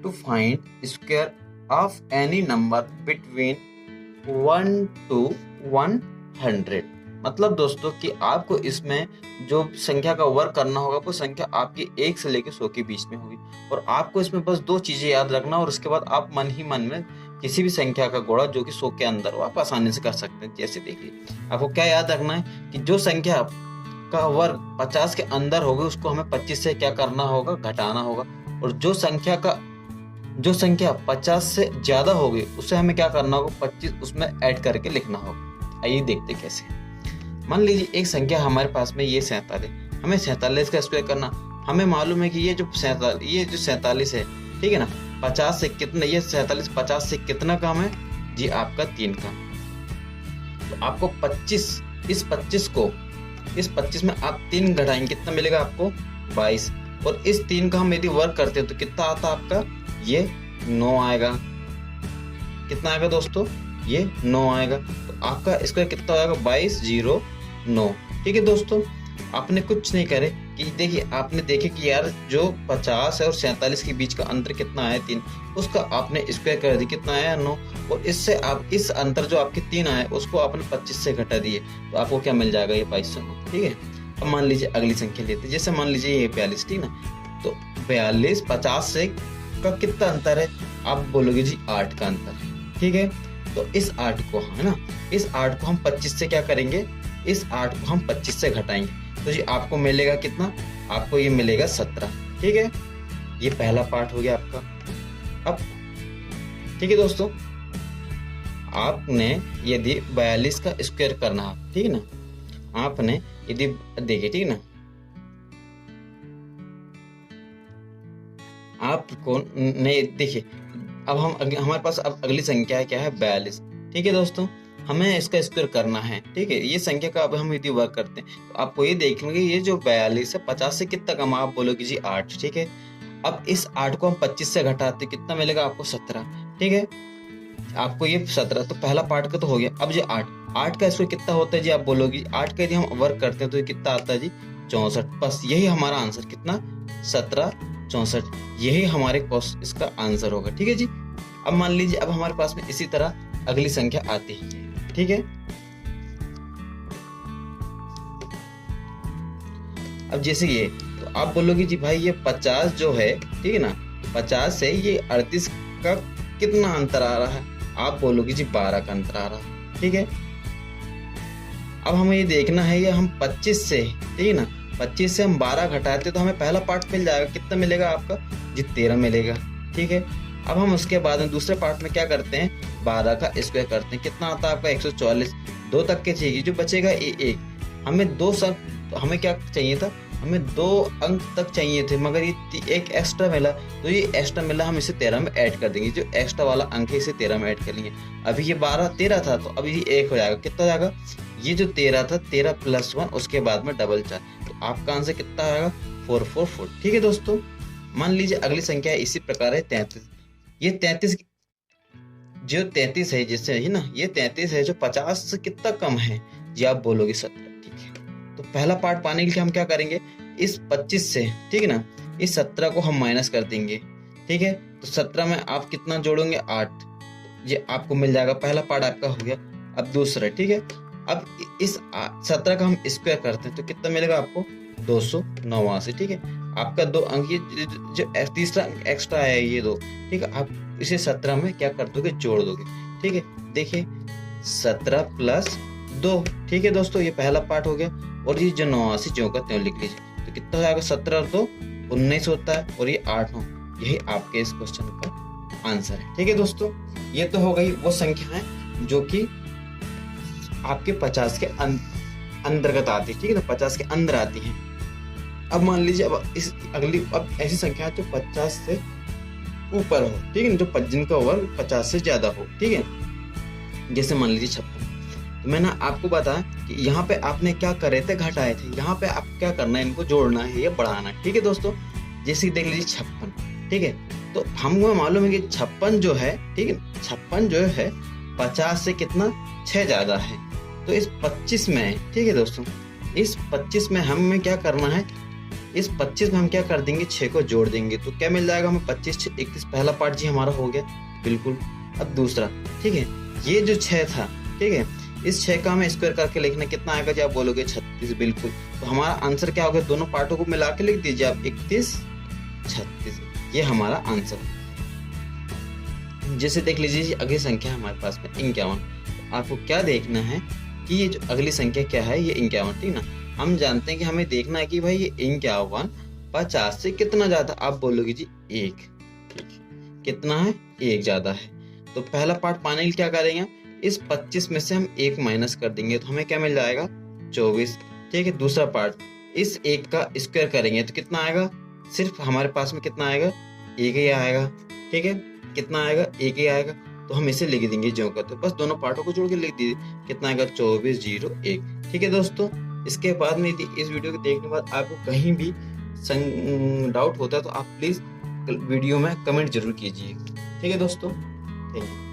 to find square of any number between 1 to 100। मतलब दोस्तों कि आपको इसमें जो संख्या का वर्ग करना होगा वो संख्या आपकी 1 से लेकर 100 के बीच में होगी, और आपको इसमें बस 2 चीजें याद रखना, और उसके बाद आप मन ही मन में किसी भी संख्या का गुणा जो कि 100 के अंदर हो आप आसानी से कर सकते हैं। जैसे देखिए, आपको क्या याद रखना है कि जो संख्या का वर्ग 50 के अंदर होगी उसको हमें 25 से क्या करना होगा, घटाना होगा, और जो संख्या 50 से ज्यादा होगी उसे हमें क्या करना होगा, 25 उसमें ऐड करके लिखना होगा। आइए देखते कैसे। मान लीजिए एक संख्या हमारे पास में ये 47, हमें 47 का स्क्वायर करना। हमें मालूम है कि ये जो 47 है, ठीक है ना, 50 से कितना, ये 47 50 से कितना कम है जी, आपका 3 कम। तो आपको 25, इस 25 में आप 3 घटाएंगे, कितना मिलेगा आपको, 22, और इस 3 का हम यदि वर्ग करते हैं तो कितना आता है आपका, ये 9 आएगा। कितना आएगा दोस्तों, ये 9 आएगा। तो आपका इसका कितना आएगा, 2209। ठीक है दोस्तों, आपने कुछ नहीं करे कि देखिए, आपने देखे कि यार जो 50 है और 47 के बीच का अंतर कितना है, 3, उसका आपने स्क्वायर कर दी, कितना आया, 9, और इससे आप इस अंतर जो आपके 3 आए उसको आपने 25 से घटा दिए, तो आपको क्या मिल जाएगा, ये 2209। ठीक है, अब मान लीजिए अगली संख्या लेते हैं, जैसे मान लीजिए ये 42, ठीक ना, तो 42 50 से का कितना अंतर है, आप बोलोगे जी 8 का अंतर। ठीक है, तो इस 8 को, है ना, इस 8 को हम 25 से क्या करेंगे, इस 8 को हम 25 से घटाएंगे, तो जी आपको मिलेगा कितना, आपको ये मिलेगा 17। ठीक है, ये पहला पार्ट हो गया आपका। अब ठीक है दोस्तों, आपने यदि 42 का स्क्वायर करना है, ठीक है ना, आपने यदि देखिए, ठीक है ना, आपको नहीं, देखिए अब हमारे पास अब अगली संख्या है, क्या है, 42। ठीक है दोस्तों, हमें इसका स्क्वायर करना है। ठीक है, ये संख्या का अब हम यदि वर्क करते हैं तो आपको ये देखेंगे, ये जो 42 है 50 से कितना कम, आप बोलोगे जी 8। ठीक है, अब इस 8 को हम 25 से घटाते, कितना मिलेगा आपको, 17। ठीक है, आपको ये 17, तो पहला पार्ट का तो हो गया। अब जो 8 का स्क्वायर कितना होता है जी, आप बोलोगे 8 का यदि हम वर्क करते हैं तो ये कितना आता है जी, 64। बस यही हमारा आंसर, कितना, 17 64, यही हमारे इसका आंसर होगा। ठीक है जी, अब मान लीजिए अब हमारे पास में इसी तरह अगली संख्या आती है। ठीक है, अब जैसे ये, तो आप बोलोगे जी भाई ये 50 जो है, ठीक है ना, 50 से ये 38 का कितना अंतर आ रहा है, आप बोलोगे जी 12 का अंतर आ रहा है। ठीक है, अब हमें ये देखना है, ये हम 25 से, ठीक है ना, 25 से हम 12 घटाते तो हमें पहला पार्ट मिल जाएगा, कितना मिलेगा आपका जी, 13 मिलेगा। ठीक है, अब हम उसके बाद में दूसरे पार्ट में क्या करते हैं, 12 का स्क्वायर करते हैं, कितना आता है आपका 144। 2 तक के चाहिए, जो बचेगा ये 1, हमें 2 हमें क्या चाहिए था, हमें 2 अंक तक चाहिए थे, मगर ये 1 एक्स्ट्रा मिला, तो ये एक्स्ट्रा मिला हम इसे 13 में ऐड कर देंगे, जो एक्स्ट्रा वाला अंक है इसे 13 में ऐड कर लेंगे। अभी ये 13 था, तो अभी ये 1 हो जाएगा, कितना हो जाएगा, ये जो 13 था, 13 + 1, उसके बाद में डबल 4, तो आपका आंसर कितना आएगा, 444। ठीक है दोस्तों, मान लीजिए अगली संख्या इसी प्रकार है 33। ये 33 जो 33 है, जैसे है ना, ये 33 है जो 50 से कितना कम है जी, आप बोलोगे 17। ठीक है, तो पहला पार्ट पाने के लिए हम क्या करेंगे, इस 25 से, ठीक है ना, इस 17 को हम माइनस कर देंगे। ठीक है, तो 17 में आप कितना जोड़ोगे, 8, ये आपको मिल जाएगा, पहला पार्ट आपका हो गया। अब दूसरा, ठीक है, अब इस 17 का हम स्क्वायर करते हैं तो कितना मिलेगा आपको, 289। ठीक है, आपका 2 अंक, ये जो तीसरा अंक एक्स्ट्रा है ये 2। ठीक है, आप इसे 17 में क्या कर दोगे, जोड़ दोगे। ठीक है, देखिए 17 + 2। ठीक है दोस्तों, ये पहला पार्ट हो गया, और ये जो 89 ज्यों का त्यों लिख लीजिए, तो कितना हो जाएगा, 17 और 2 19 होता है, और ये 8 हो, यही आपके इस क्वेश्चन का आंसर है। ठीक है दोस्तों, ये तो हो गई वो संख्या है जो कि आपके 50 के अंतर्गत आती है। ठीक है ना, 50 के अंदर आती है। अब मान लीजिए अब इस अगली, अब ऐसी संख्या जो 50 से ऊपर हो, ठीक है, जो जिनका वर्ग 50 से ज्यादा हो। ठीक है, जैसे मान लीजिए 56, तो मैंने आपको बताया कि यहाँ पे आपने क्या करे थे, घटाए थे, यहाँ पे आप क्या करना है, इनको जोड़ना है या बढ़ाना है। ठीक है दोस्तों, जैसे देख लीजिए 56, ठीक है, तो हमको मालूम है कि 56 जो है, ठीक है, 56 जो है 50 से कितना, 6 ज्यादा है। तो इस 25 में, ठीक है दोस्तों, इस 25 में हमें क्या करना है, इस 25 में हम क्या कर देंगे, 6 को जोड़ देंगे तो क्या मिल जाएगा हमें, 25 6 31। पहला पार्ट जी हमारा हो गया बिल्कुल। अब दूसरा, ठीक है, ये जो 6 था, ठीक है, इस 6 का हमें स्क्वायर करके लिखना, कितना आएगा जी आप बोलोगे 36 बिल्कुल। तो हमारा आंसर क्या होगा, दोनों पार्टों को मिला के लिख दीजिए आप, 31 36, ये हमारा आंसर है। जैसे देख लीजिए अगली संख्या हमारे पास में 51। आपको क्या देखना है कि ये जो अगली संख्या क्या है, ये 51, ठीक ना। हम जानते हैं कि हमें देखना है कि भाई ये 51 50 से कितना ज्यादा, आप बोलोगे जी 1, ठीक, कितना है, 1 ज्यादा है। तो पहला पार्ट पाने के लिए क्या करेंगे, इस 25 में से हम 1 माइनस कर देंगे तो हमें क्या मिल जाएगा, 24, ठीक है। दूसरा पार्ट, इस 1 का स्क्वायर करेंगे तो कितना आएगा, सिर्फ हमारे पास में कितना आएगा, 1 ही आएगा, ठीक है, कितना आएगा, 1 ही आएगा। तो हम इसे लिख देंगे ज्यों का त्यों, बस दोनों पार्टों को जोड़ के लिख दीजिए, कितना आएगा 24 0 1, ठीक है दोस्तों। इसके बाद में यदि इस वीडियो को देखने के बाद आपको कहीं भी डाउट होता है तो आप प्लीज वीडियो में कमेंट जरूर कीजिए, ठीक है दोस्तों, थैंक यू।